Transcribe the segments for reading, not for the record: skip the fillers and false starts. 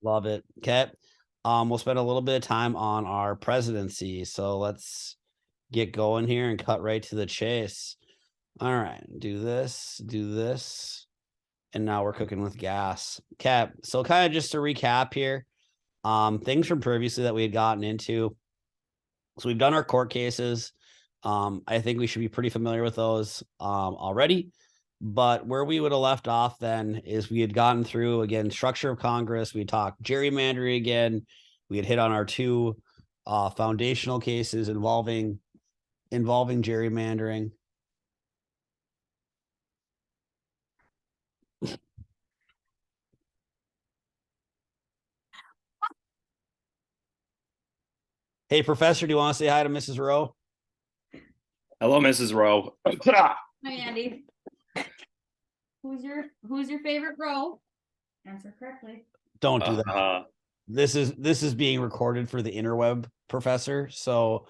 Love it. Okay. We'll spend a little bit of time on our presidency. So let's get going here and cut right to the chase. All right, do this, and now we're cooking with gas. Okay, so kind of just to recap here, things from previously that we had gotten into. So we've done our court cases. I think we should be pretty familiar with those already. But where we would have left off then is we had gotten through again structure of Congress. We talked gerrymandering again. We had hit on our two foundational cases involving gerrymandering. Hey, Professor, do you want to say hi to Mrs. Rowe? Hello, Mrs. Rowe. Hi, Andy. Who's your favorite Rowe? Answer correctly. Don't do that. This is being recorded for the interweb, Professor. So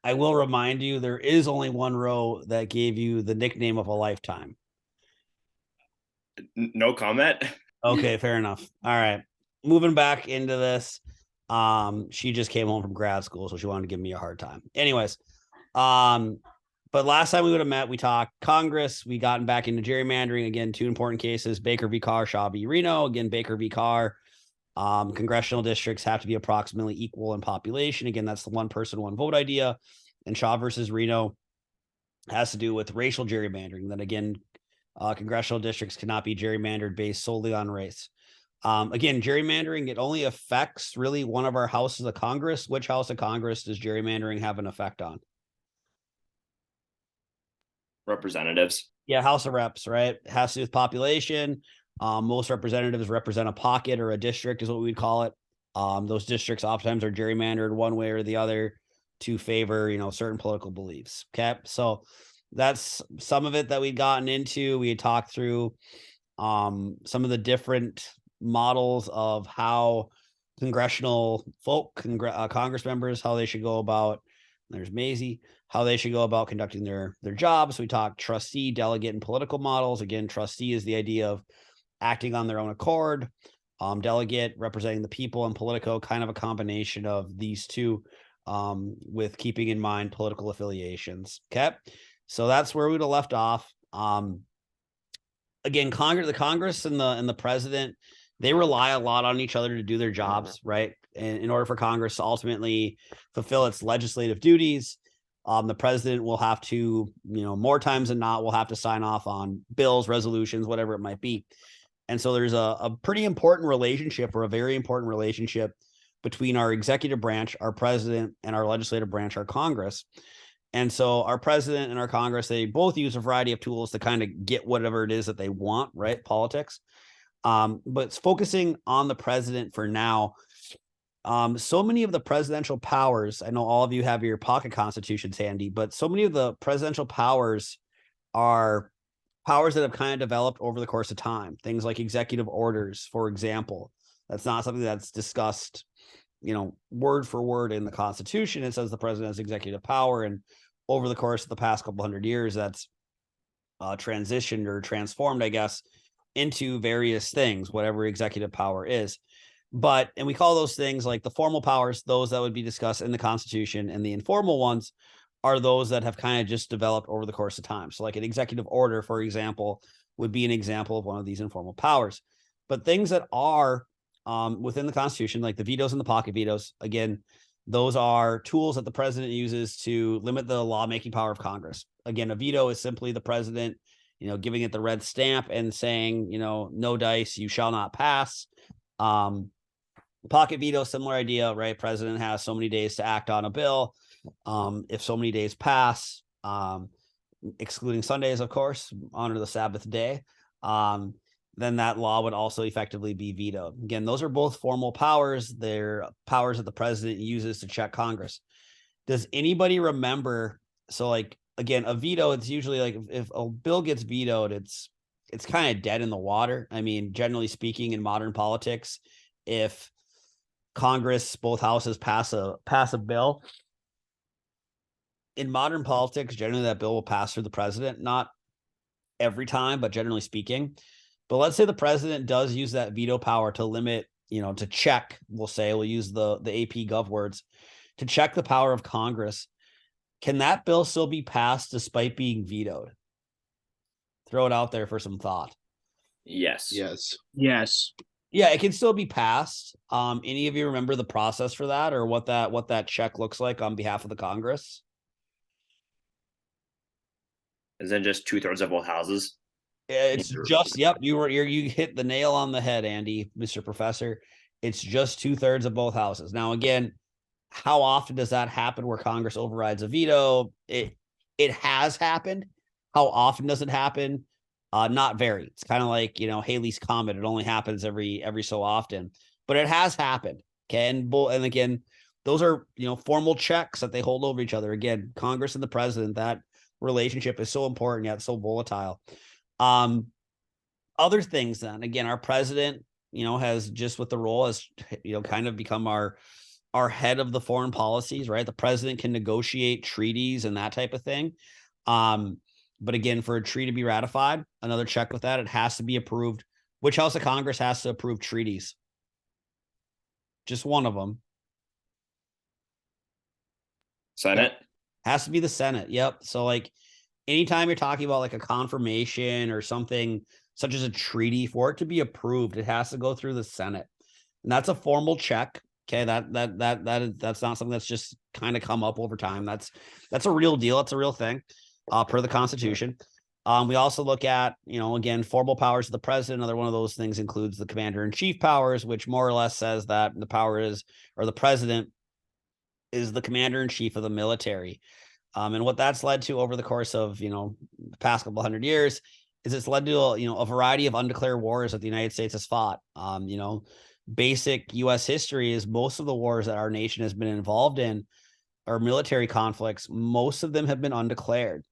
I will remind you there is only one Rowe that gave you the nickname of a lifetime. No comment. Okay, fair enough. All right. Moving back into this. She just came home from grad school, so she wanted to give me a hard time. Anyways, but last time we would have met, we talked Congress. We gotten back into gerrymandering again. Two important cases: Baker v. Carr, Shaw v. Reno. Again, Baker v. Carr. Congressional districts have to be approximately equal in population. Again, that's the one person, one vote idea. And Shaw versus Reno has to do with racial gerrymandering. Then again, congressional districts cannot be gerrymandered based solely on race. Again, gerrymandering, it only affects really one of our houses of Congress. Which house of Congress does gerrymandering have an effect on? Representatives. Yeah, House of Reps, right? It has to do with population. Most representatives represent a pocket or a district is what we'd call it. Those districts oftentimes are gerrymandered one way or the other to favor, certain political beliefs. Okay. So that's some of it that we'd gotten into. We had talked through some of the different models of how congressional folk, Congress members, how they should go about. There's Maisie, how they should go about conducting their jobs. We talked trustee, delegate, and political models. Again, trustee is the idea of acting on their own accord. Delegate representing the people, and politico kind of a combination of these two, with keeping in mind political affiliations. Okay, so that's where we'd have left off. Again, the Congress and the president, they rely a lot on each other to do their jobs, right? And in order for Congress to ultimately fulfill its legislative duties, the president will have to, more times than not, will have to sign off on bills, resolutions, whatever it might be. And so there's a pretty important relationship, or a very important relationship, between our executive branch, our president, and our legislative branch, our Congress. And so our president and our Congress, they both use a variety of tools to kind of get whatever it is that they want, right? Politics. But it's focusing on the president for now. So many of the presidential powers, I know all of you have your pocket constitutions handy, but so many of the presidential powers are powers that have kind of developed over the course of time. Things like executive orders, for example. That's not something that's discussed, word for word in the Constitution. It says the president has executive power, and over the course of the past couple hundred years, that's transitioned or transformed, I guess, into various things, whatever executive power is. And we call those things like the formal powers, those that would be discussed in the Constitution, and the informal ones are those that have kind of just developed over the course of time. So like an executive order, for example, would be an example of one of these informal powers. But things that are within the Constitution, like the vetoes and the pocket vetoes, again, those are tools that the president uses to limit the lawmaking power of Congress. Again, a veto is simply the president, giving it the red stamp and saying, no dice, you shall not pass. Pocket veto, similar idea, right? President has so many days to act on a bill. If so many days pass, excluding Sundays, of course, honor the Sabbath day, then that law would also effectively be vetoed. Again, those are both formal powers. They're powers that the president uses to check Congress. Does anybody remember? So like, again, a veto, it's usually like if a bill gets vetoed, it's kind of dead in the water. I mean, generally speaking, in modern politics, if Congress, both houses pass a bill, in modern politics, generally that bill will pass through the president, not every time, but generally speaking. But let's say the president does use that veto power to limit, to check, we'll use the AP Gov words, to check the power of Congress. Can that bill still be passed despite being vetoed? Throw it out there for some thought. Yes. Yes. Yes. Yeah, it can still be passed. Any of you remember the process for that, or what that check looks like on behalf of the Congress? Is it just 2/3 of both houses? It's just, yep, you hit the nail on the head, Andy, Mr. Professor. It's just 2/3 of both houses. Now, again, how often does that happen where Congress overrides a veto? It has happened. How often does it happen? Not very. It's kind of like, Haley's Comet. It only happens every so often, but it has happened. Okay. And again, those are, formal checks that they hold over each other. Again, Congress and the president, that relationship is so important, yet so volatile. Other things then, again, our president, has just with the role as, kind of become our head of the foreign policies, right? The president can negotiate treaties and that type of thing. But again, for a treaty to be ratified, another check with that, it has to be approved. Which house of Congress has to approve treaties? Just one of them. Senate? Has to be the Senate. Yep. So like anytime you're talking about like a confirmation or something such as a treaty, for it to be approved, it has to go through the Senate. And that's a formal check. Okay, that's not something that's just kind of come up over time. That's a real deal. It's a real thing, per the Constitution. We also look at, again, formal powers of the president. Another one of those things includes the commander-in-chief powers, which more or less says that the power is, or the president is the commander-in-chief of the military. And what that's led to over the course of, the past couple hundred years is it's led to, a variety of undeclared wars that the United States has fought. Basic U.S. history is most of the wars that our nation has been involved in are military conflicts. Most of them have been undeclared.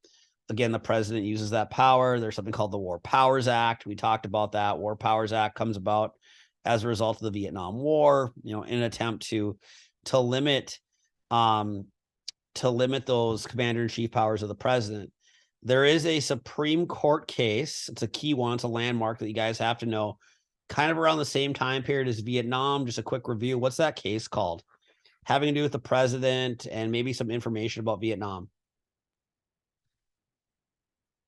Again, the president uses that power. There's something called the War Powers Act. We talked about that. War Powers Act comes about as a result of the Vietnam War, in an attempt to limit those commander-in-chief powers of the president. There is a Supreme Court case. It's a key one. It's a landmark that you guys have to know. Kind of around the same time period as Vietnam. Just a quick review. What's that case called? Having to do with the president and maybe some information about Vietnam.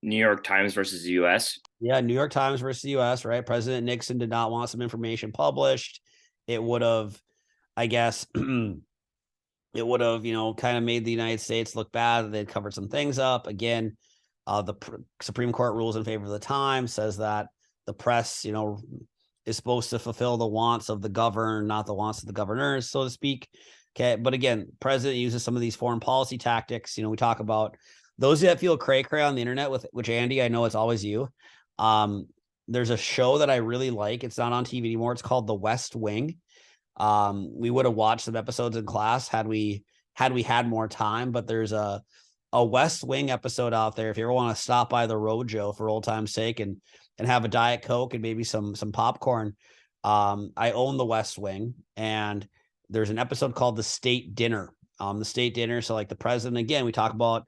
New York Times versus the U.S. Yeah, New York Times versus the U.S., right? President Nixon did not want some information published. It would have, I guess, kind of made the United States look bad. They'd covered some things up. Again, the Supreme Court rules in favor of the Times, says that the press, is supposed to fulfill the wants of the governed, not the wants of the governors, so to speak. Okay. But again, president uses some of these foreign policy tactics. We talk about those that feel cray on the internet, with which, Andy, I know it's always you. There's a show that I really like. It's not on TV anymore. It's called The West Wing. We would have watched some episodes in class had we had more time, but there's a West Wing episode out there. If you ever want to stop by the Rojo for old time's sake and have a Diet Coke and maybe some popcorn. I own the West Wing, and there's an episode called The State Dinner. The State Dinner. So like the president, again, we talk about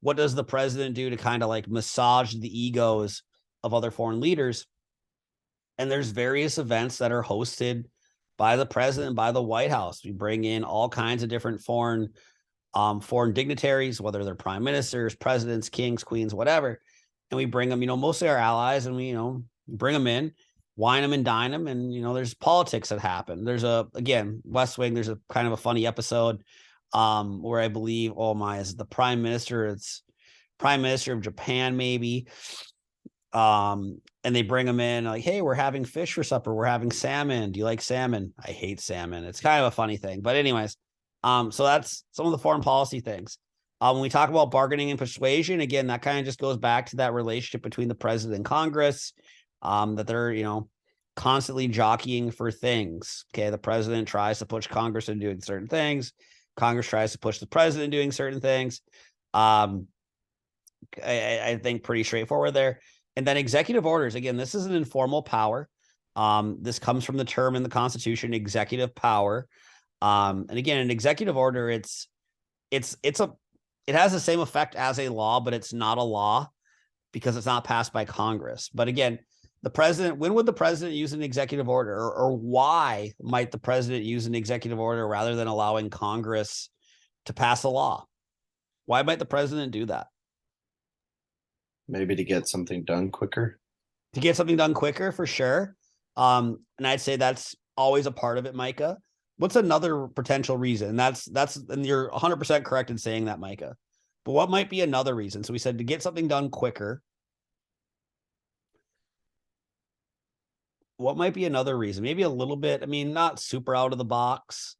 what does the president do to kind of like massage the egos of other foreign leaders. And there's various events that are hosted by the president, by the White House. We bring in all kinds of different foreign dignitaries, whether they're prime ministers, presidents, kings, queens, whatever. And we bring them, mostly our allies, and we, bring them in, wine them and dine them. And, there's politics that happen. There's West Wing, there's a kind of a funny episode where I believe, is it the prime minister? It's prime minister of Japan, maybe. And they bring them in like, hey, we're having fish for supper. We're having salmon. Do you like salmon? I hate salmon. It's kind of a funny thing, but anyways, so that's some of the foreign policy things. When we talk about bargaining and persuasion, again, that kind of just goes back to that relationship between the president and Congress, that they're, constantly jockeying for things. Okay. The president tries to push Congress into doing certain things. Congress tries to push the president doing certain things. I think pretty straightforward there. And then executive orders. Again, this is an informal power. This comes from the term in the Constitution, executive power. And again, an executive order, it has the same effect as a law, but it's not a law because it's not passed by Congress. But again, when would the president use an executive order, or why might the president use an executive order rather than allowing Congress to pass a law? Why might the president do that? Maybe to get something done quicker. To get something done quicker, for sure. And I'd say that's always a part of it, Micah. What's another potential reason? And you're 100% correct in saying that, Micah. But what might be another reason? So we said to get something done quicker. What might be another reason? Maybe a little bit, I mean, not super out of the box.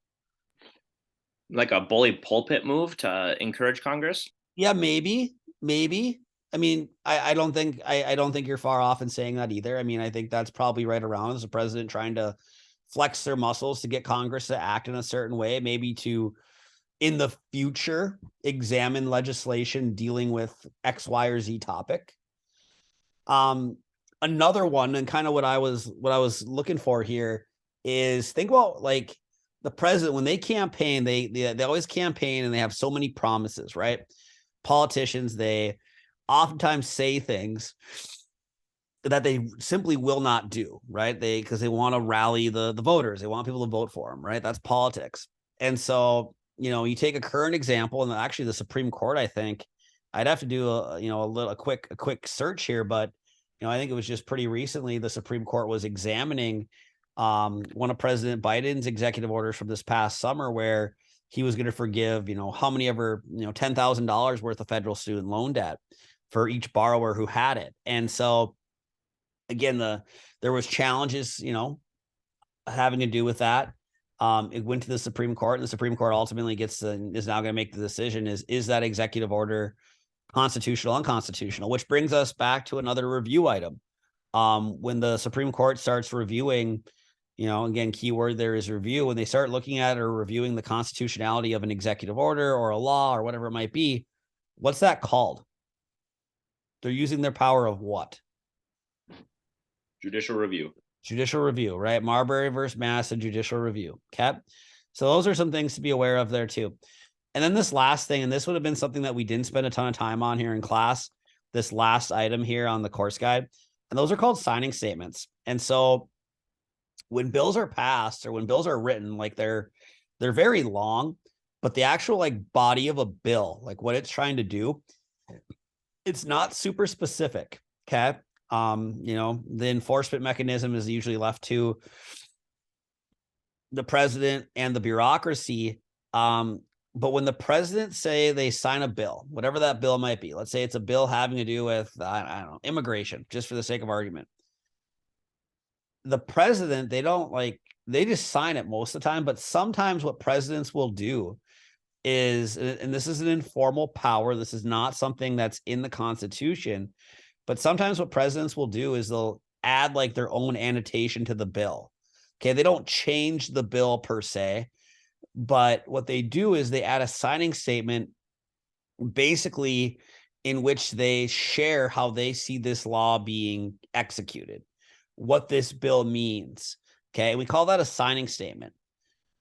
Like a bully pulpit move to encourage Congress? Yeah, maybe. I mean, I don't think you're far off in saying that either. I mean, I think that's probably right around as the president trying to flex their muscles to get Congress to act in a certain way, maybe to, in the future, examine legislation dealing with X, Y, or Z topic. Another one, and kind of what I was looking for here, is think about like the president when they campaign, they always campaign and they have so many promises, right? Politicians, they oftentimes say things that they simply will not do, right? Because they want to rally the voters, they want people to vote for them, right? That's politics. And so, you take a current example, and actually the Supreme Court, I think I'd have to do a quick search here, but I think it was just pretty recently the Supreme Court was examining one of President Biden's executive orders from this past summer where he was going to forgive, how many ever, $10,000 worth of federal student loan debt for each borrower who had it. And so again, there was challenges, having to do with that. It went to the Supreme Court, and the Supreme Court ultimately is now going to make the decision is that executive order constitutional, unconstitutional, which brings us back to another review item. When the Supreme Court starts reviewing, again, keyword there is review, when they start looking at or reviewing the constitutionality of an executive order or a law or whatever it might be, what's that called? They're using their power of what? Judicial review. Judicial review, right? Marbury versus Madison, judicial review. Okay. So those are some things to be aware of there too. And then this last thing, and this would have been something that we didn't spend a ton of time on here in class, this last item here on the course guide, and those are called signing statements. And so when bills are passed or when bills are written, like they're very long, but the actual like body of a bill, like what it's trying to do, it's not super specific. Okay. The enforcement mechanism is usually left to the president and the bureaucracy. But when the president say they sign a bill, whatever that bill might be, let's say it's a bill having to do with, I don't know, immigration, just for the sake of argument. The president, they just sign it most of the time, but sometimes what presidents will do is, and this is an informal power, this is not something that's in the Constitution, but sometimes what presidents will do is they'll add like their own annotation to the bill. Okay, they don't change the bill per se, but what they do is they add a signing statement basically in which they share how they see this law being executed, what this bill means. Okay, we call that a signing statement.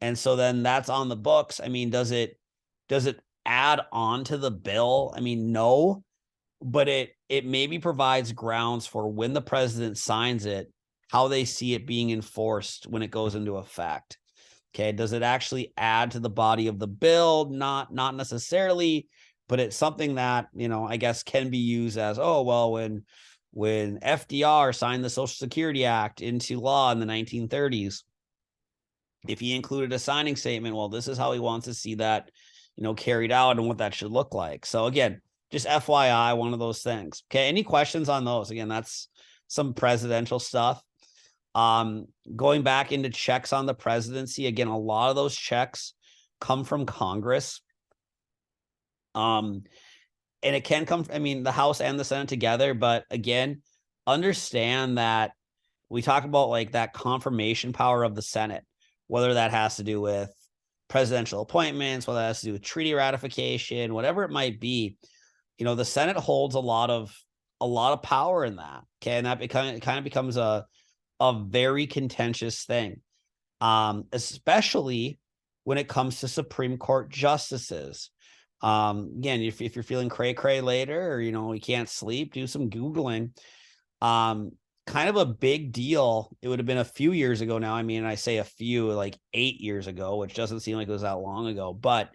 And so then that's on the books. I mean, does it add on to the bill? I mean, no, but it maybe provides grounds for when the president signs it, how they see it being enforced when it goes into effect. Okay, does it actually add to the body of the bill? Not necessarily, but it's something that, I guess can be used as, oh, well, when FDR signed the Social Security Act into law in the 1930s, if he included a signing statement, well, this is how he wants to see that, carried out and what that should look like. So again, just FYI, one of those things. Okay, any questions on those? Again, that's some presidential stuff. Going back into checks on the presidency, again, a lot of those checks come from Congress. And it can come, the House and the Senate together, but again, understand that we talk about like that confirmation power of the Senate, whether that has to do with presidential appointments, whether that has to do with treaty ratification, whatever it might be. The Senate holds a lot of power in that. Okay, and that kind of becomes a very contentious thing, especially when it comes to Supreme Court justices. Again, if you're feeling cray later, or you can't sleep, do some Googling, because kind of a big deal. It would have been a few years ago now. I mean, I say a few, like 8 years ago, which doesn't seem like it was that long ago, but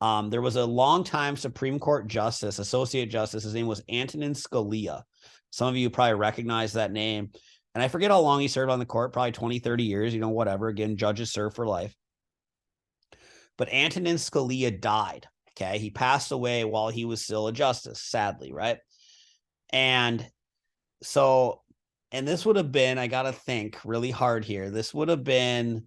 there was a longtime Supreme Court justice, associate justice. His name was Antonin Scalia. Some of you probably recognize that name. And I forget how long he served on the court, probably 20, 30 years, whatever. Again, judges serve for life. But Antonin Scalia died. Okay. He passed away while he was still a justice, sadly, right? And so, and this would have been, I got to think really hard here. This would have been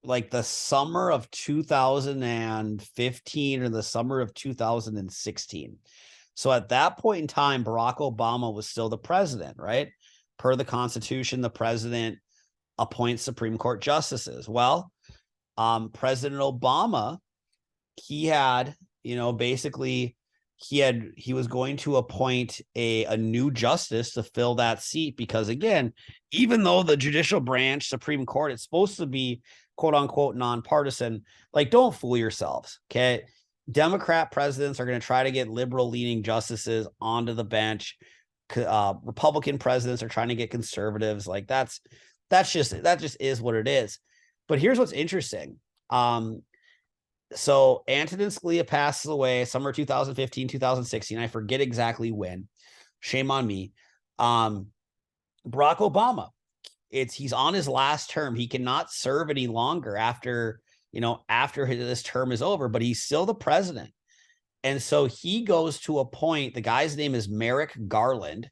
like the summer of 2015 or the summer of 2016. So at that point in time, Barack Obama was still the president, right? Per the Constitution, the president appoints Supreme Court justices. Well, President Obama, he had, basically he was going to appoint a new justice to fill that seat, because again, even though the judicial branch, Supreme Court, it's supposed to be quote unquote nonpartisan, like, don't fool yourselves. Okay. Democrat presidents are going to try to get liberal leaning justices onto the bench. Republican presidents are trying to get conservatives. Like that just is what it is. But here's what's interesting. So Antonin Scalia passes away summer 2015, 2016. I forget exactly when. Shame on me. Barack Obama, he's on his last term. He cannot serve any longer after this term is over, but he's still the president. And so he goes to appoint, the guy's name is Merrick Garland.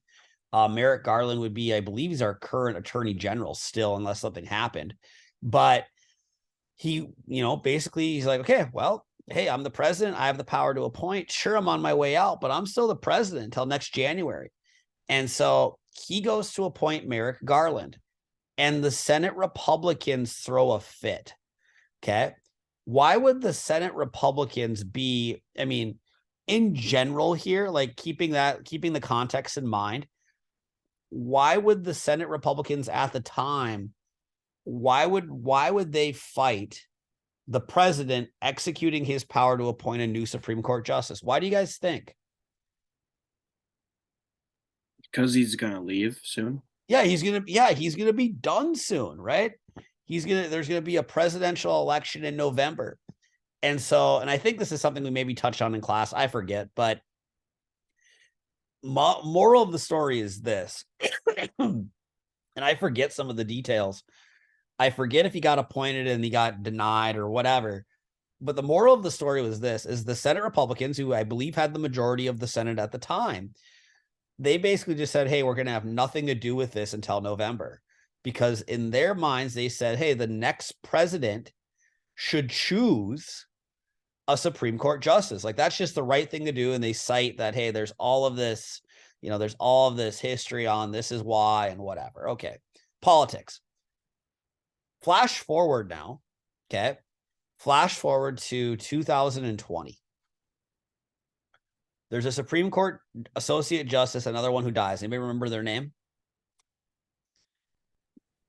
Merrick Garland would be, I believe he's our current attorney general still, unless something happened. But he, basically he's like, okay, well, hey, I'm the president. I have the power to appoint. Sure, I'm on my way out, but I'm still the president until next January. And so he goes to appoint Merrick Garland, and the Senate Republicans throw a fit. Okay. Why would the Senate Republicans be, in general here, like keeping the context in mind, why would the Senate Republicans at the time, why would they fight the president executing his power to appoint a new Supreme Court justice? Why do you guys think? Because he's going to leave soon. Yeah, he's going to be done soon, right? There's going to be a presidential election in November. And so, and I think this is something we maybe touched on in class. I forget, but moral of the story is this. And I forget some of the details. I forget if he got appointed and he got denied or whatever. But the moral of the story was this, is the Senate Republicans, who I believe had the majority of the Senate at the time, they basically just said, hey, we're going to have nothing to do with this until November. Because in their minds, they said, hey, the next president should choose a Supreme Court justice. Like, that's just the right thing to do. And they cite that, hey, there's all of this, there's all of this history on this is why and whatever. Okay. Politics. Flash forward now. Okay. Flash forward to 2020. There's a Supreme Court associate justice, another one who dies. Anybody remember their name?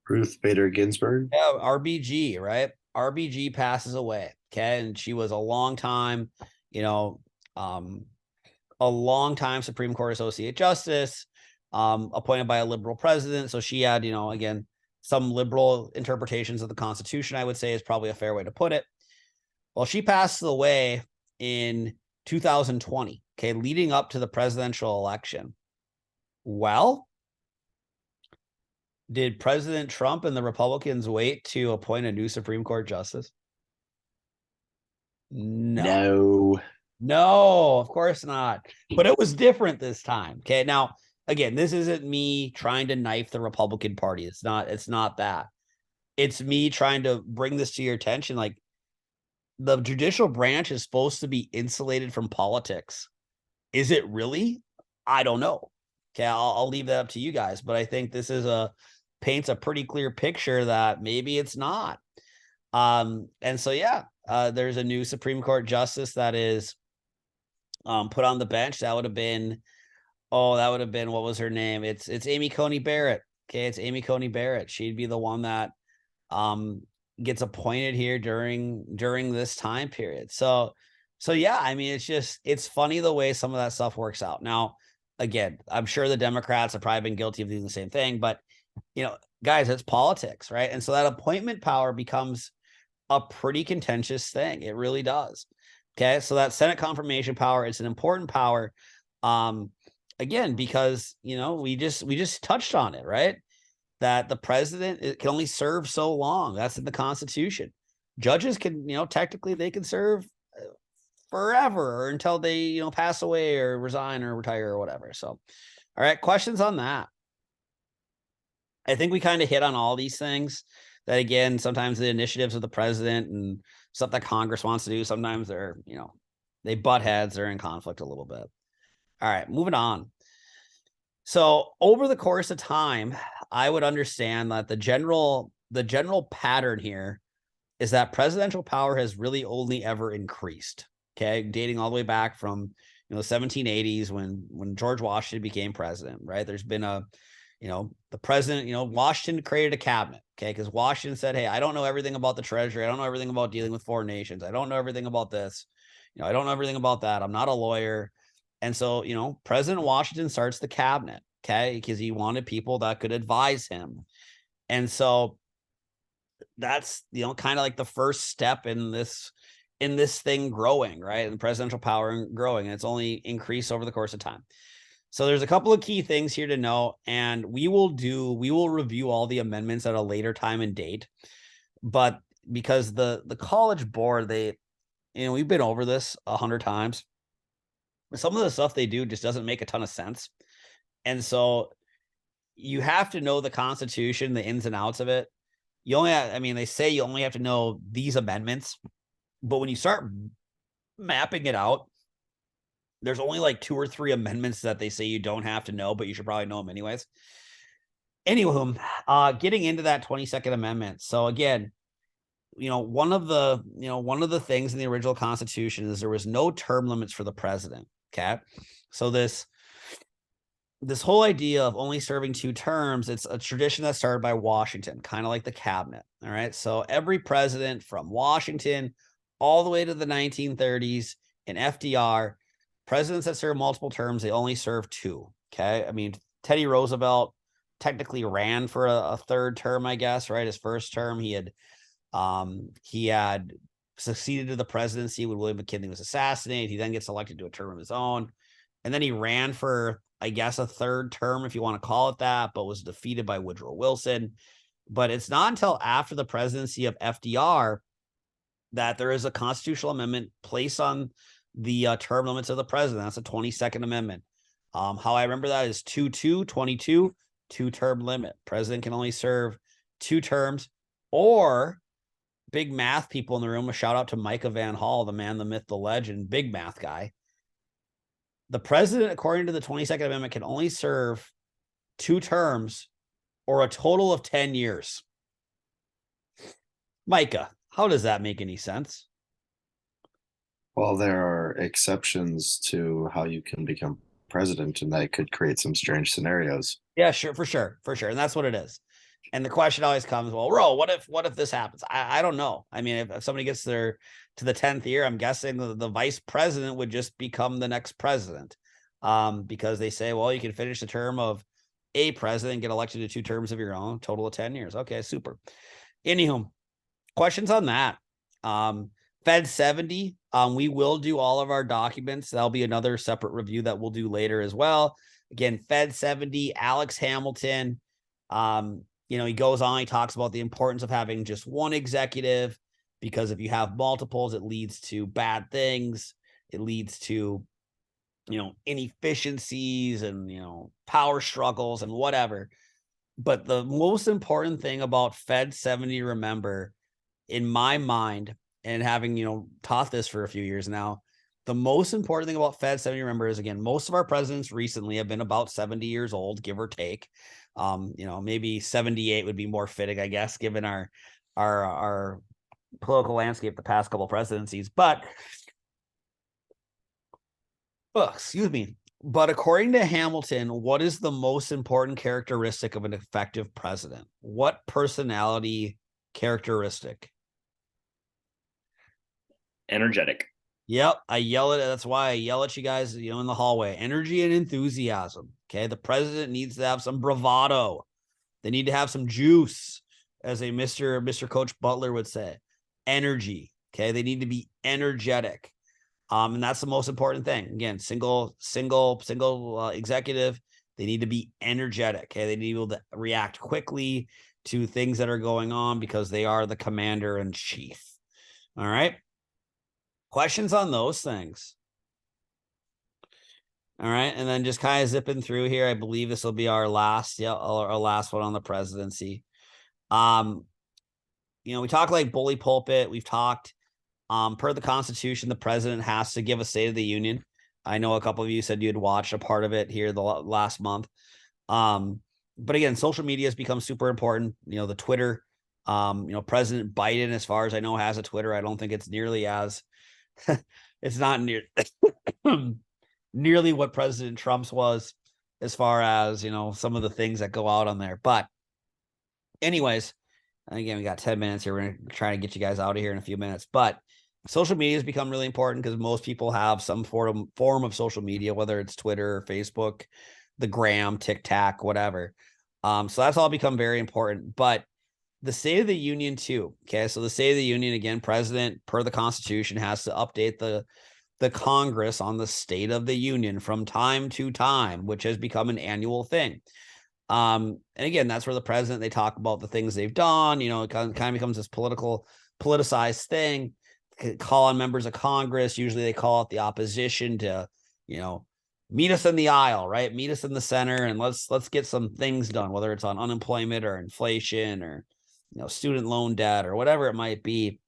Ruth Bader Ginsburg. Yeah, RBG, right? RBG passes away. Okay. And she was a long time, Supreme Court associate justice, appointed by a liberal president. So she had, again, some liberal interpretations of the Constitution, I would say, is probably a fair way to put it. Well, she passes away in 2020, okay, leading up to the presidential election. Well, did President Trump and the Republicans wait to appoint a new Supreme Court justice? No, of course not. But it was different this time. Okay. Now, again, this isn't me trying to knife the Republican Party. It's not that. It's me trying to bring this to your attention. Like, the judicial branch is supposed to be insulated from politics. Is it really? I don't know. Okay. I'll leave that up to you guys, but I think this paints a pretty clear picture that maybe it's not. And so, yeah, there's a new Supreme Court justice that is put on the bench. That would have been, what was her name? It's Amy Coney Barrett. Okay. It's Amy Coney Barrett. She'd be the one that gets appointed here during this time period. So yeah, it's funny the way some of that stuff works out. Now, again, I'm sure the Democrats have probably been guilty of doing the same thing, but guys, it's politics, right? And so that appointment power becomes a pretty contentious thing. It really does. Okay. So that Senate confirmation power, it's an important power. Again, because we just touched on it, right? That the president can only serve so long. That's in the Constitution. Judges can, technically they can serve forever or until they, pass away or resign or retire or whatever. So, all right, questions on that? I think we kind of hit on all these things that, again, sometimes the initiatives of the president and stuff that Congress wants to do, sometimes they're, they butt heads, they're in conflict a little bit. All right, moving on. So over the course of time, I would understand that the general pattern here is that presidential power has really only ever increased. Okay, dating all the way back from the 1780s when George Washington became president, right? There's been the president, Washington created a cabinet, okay? Because Washington said, hey, I don't know everything about the treasury. I don't know everything about dealing with foreign nations. I don't know everything about this. I don't know everything about that. I'm not a lawyer. And so, President Washington starts the cabinet, okay? Because he wanted people that could advise him. And so that's, kind of like the first step in this thing growing, right? And presidential power growing. And it's only increased over the course of time. So there's a couple of key things here to know, and we will review all the amendments at a later time and date. But because the College Board, we've been over this 100 times. Some of the stuff they do just doesn't make a ton of sense. And so you have to know the Constitution, the ins and outs of it. They say you only have to know these amendments, but when you start mapping it out, there's only like 2 or 3 amendments that they say you don't have to know, but you should probably know them anyways. Anywho, getting into that 22nd Amendment. So again, one of the things in the original Constitution is there was no term limits for the president. Okay. So this whole idea of only serving 2 terms, it's a tradition that started by Washington, kind of like the cabinet. All right. So every president from Washington all the way to the 1930s and FDR, presidents that serve multiple terms, they only serve 2. Okay. Teddy Roosevelt technically ran for a 3rd term, I guess, right? His first term, he had succeeded to the presidency when William McKinley was assassinated. He then gets elected to a term of his own. And then he ran for, I guess, a 3rd term, if you want to call it that, but was defeated by Woodrow Wilson. But it's not until after the presidency of FDR that there is a constitutional amendment placed on the term limits of the president. That's a 22nd Amendment. How I remember that is 22, 2-term limit. President can only serve 2 terms, or big math people in the room, a shout out to Micah Van Hall, the man, the myth, the legend, big math guy. The president, according to the 22nd Amendment, can only serve 2 terms or a total of 10 years. Micah, how does that make any sense? Well, there are exceptions to how you can become president, and that could create some strange scenarios. Yeah, sure, for sure. And that's what it is. And the question always comes, well, Ro, what if this happens? I don't know. If somebody gets to the 10th year, I'm guessing the vice president would just become the next president. Because they say, well, you can finish the term of a president, get elected to 2 terms of your own, total of 10 years. Okay, super. Anywho, questions on that. Fed 70, we will do all of our documents. That'll be another separate review that we'll do later as well. Again, Fed 70, Alex Hamilton, he goes on, he talks about the importance of having just one executive, because if you have multiples, it leads to bad things. It leads to, inefficiencies and, power struggles and whatever. But the most important thing about Fed 70, remember, in my mind, and having, taught this for a few years now, the most important thing about Fed 70, remember, is, again, most of our presidents recently have been about 70 years old, give or take. Maybe 78 would be more fitting, I guess, given our political landscape the past couple presidencies. But excuse me. But according to Hamilton, what is the most important characteristic of an effective president? What personality characteristic? Energetic. Yep, I yell at it. That's why I yell at you guys, in the hallway. Energy and enthusiasm. Okay, the president needs to have some bravado. They need to have some juice, as a Mr. Coach Butler would say. Energy. Okay, they need to be energetic. And that's the most important thing. Again, single executive. They need to be energetic. Okay, they need to be able to react quickly to things that are going on because they are the commander in chief. All right. Questions on those things? All right, and then just kind of zipping through here. I believe this will be our last, our last one on the presidency. We talk like bully pulpit. We've talked, per the Constitution, the president has to give a State of the Union. I know a couple of you said you'd watched a part of it here the last month. But again, social media has become super important. The Twitter, President Biden, as far as I know, has a Twitter. I don't think it's nearly as it's not near nearly what President Trump's was, as far as some of the things that go out on there. But anyways, again, we got 10 minutes here. We're gonna try to get you guys out of here in a few minutes. But social media has become really important because most people have some form of social media, whether it's Twitter, Facebook, the gram, TikTok, whatever. So that's all become very important. But the State of the Union too. Okay, so the State of the Union, again, president, per the Constitution, has to update the Congress on the State of the Union from time to time, which has become an annual thing. And again, that's where the president, they talk about the things they've done. It kind of becomes this politicized thing. Call on members of Congress. Usually they call out the opposition to, meet us in the aisle, right? Meet us in the center, and let's get some things done, whether it's on unemployment or inflation or student loan debt or whatever it might be.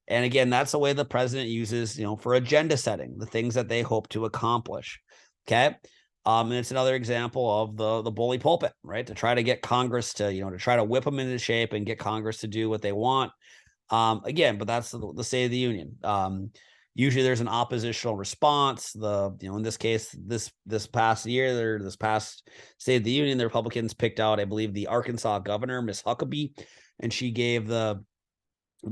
And again, that's the way the president uses, for agenda setting, the things that they hope to accomplish. Okay. And it's another example of the bully pulpit, right? To try to get Congress to, to try to whip them into shape and get Congress to do what they want. Again, but that's the State of the Union. Usually there's an oppositional response. In this case, this past year, this past State of the Union, the Republicans picked out, I believe, the Arkansas governor, Miss Huckabee, and she gave the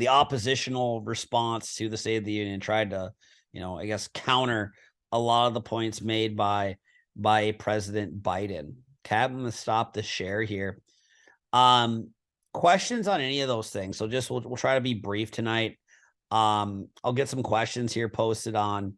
oppositional response to the State of the Union, tried to, I guess, counter a lot of the points made by President Biden. Okay, I'm going to stop the share here. Questions on any of those things? So just we'll try to be brief tonight. I'll get some questions here posted on